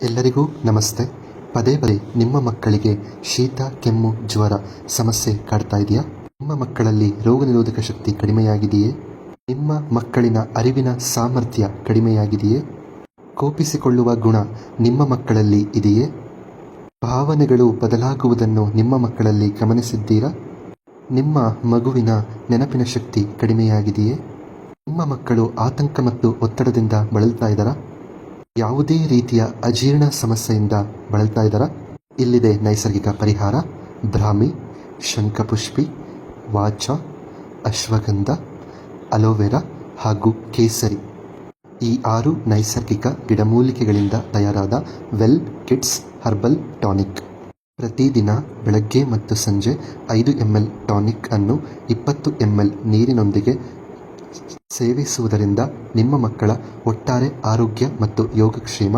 ಎಲ್ಲರಿಗೂ ನಮಸ್ತೆ. ಪದೇ ಪದೇ ನಿಮ್ಮ ಮಕ್ಕಳಿಗೆ ಶೀತ, ಕೆಮ್ಮು, ಜ್ವರ ಸಮಸ್ಯೆ ಕಾಡ್ತಾ ಇದೆಯಾ? ನಿಮ್ಮ ಮಕ್ಕಳಲ್ಲಿ ರೋಗನಿರೋಧಕ ಶಕ್ತಿ ಕಡಿಮೆಯಾಗಿದೆಯೇ? ನಿಮ್ಮ ಮಕ್ಕಳಿನ ಅರಿವಿನ ಸಾಮರ್ಥ್ಯ ಕಡಿಮೆಯಾಗಿದೆಯೇ? ಕೋಪಿಸಿಕೊಳ್ಳುವ ಗುಣ ನಿಮ್ಮ ಮಕ್ಕಳಲ್ಲಿ ಇದೆಯೇ? ಭಾವನೆಗಳು ಬದಲಾಗುವುದನ್ನು ನಿಮ್ಮ ಮಕ್ಕಳಲ್ಲಿ ಗಮನಿಸಿದ್ದೀರಾ? ನಿಮ್ಮ ಮಗುವಿನ ನೆನಪಿನ ಶಕ್ತಿ ಕಡಿಮೆಯಾಗಿದೆಯೇ? ನಿಮ್ಮ ಮಕ್ಕಳು ಆತಂಕ ಮತ್ತು ಒತ್ತಡದಿಂದ ಬಳಲ್ತಾ ಇದ್ದಾರಾ? ಯಾವುದೇ ರೀತಿಯ ಅಜೀರ್ಣ ಸಮಸ್ಯೆಯಿಂದ ಬಳಲ್ತಾ ಇದ್ದಾರಾ? ಇಲ್ಲಿದೆ ನೈಸರ್ಗಿಕ ಪರಿಹಾರ. ಬ್ರಾಹ್ಮಿ, ಶಂಖಪುಷ್ಪಿ, ವಾಚ, ಅಶ್ವಗಂಧ, ಅಲೋವೆರಾ ಹಾಗೂ ಕೇಸರಿ ಈ 6 ನೈಸರ್ಗಿಕ ಗಿಡಮೂಲಿಕೆಗಳಿಂದ ತಯಾರಾದ ವೆಲ್ ಕಿಡ್ಸ್ ಹರ್ಬಲ್ ಟಾನಿಕ್. ಪ್ರತಿದಿನ ಬೆಳಗ್ಗೆ ಮತ್ತು ಸಂಜೆ 5 ml ಟಾನಿಕ್ ಅನ್ನು 20 ml ನೀರಿನೊಂದಿಗೆ ಸೇವಿಸುವುದರಿಂದ ನಿಮ್ಮ ಮಕ್ಕಳ ಒಟ್ಟಾರೆ ಆರೋಗ್ಯ ಮತ್ತು ಯೋಗಕ್ಷೇಮ